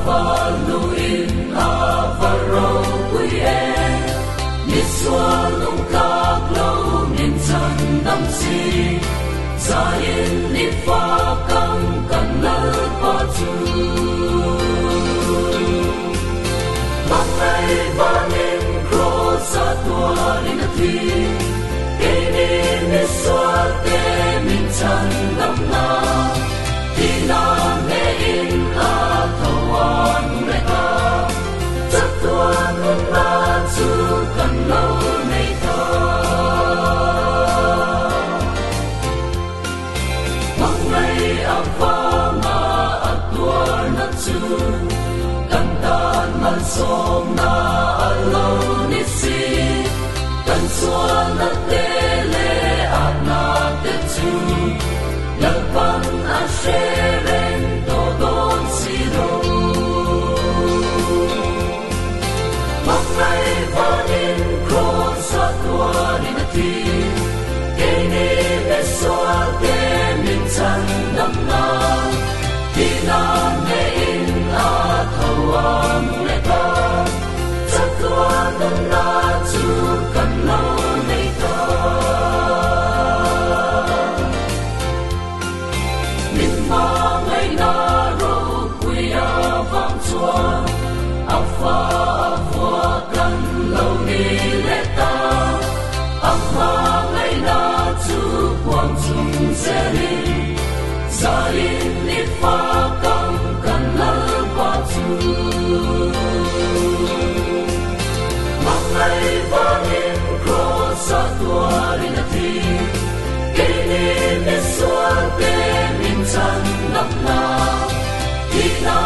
Avaluin Avaroquie Niswa nung kaklo minsan damsi Zayin nifakang kanal patu Mangay banin cross at walin at hin Kainin niswate minsan damna Tinanein at hawan mereka Tatuan unat sukan lau neta Mangay avanga at warnat su Kantan malsom na alaw nisi Kansuan at tele at natetsu Yalpan asyeren todon sino Mangay banin cross at warin at hin Kainin eswate minsan damna Tinanein at hawang leka Tatuan unat sukan lau neta Mangay naro kuya vang chua Alpha kan lau ni leta Ang mangay na tu quang chung seri Zayin nifakang kan lau patu Mangay bangin cross at warin at hin Kainin eswate minsan damna Tina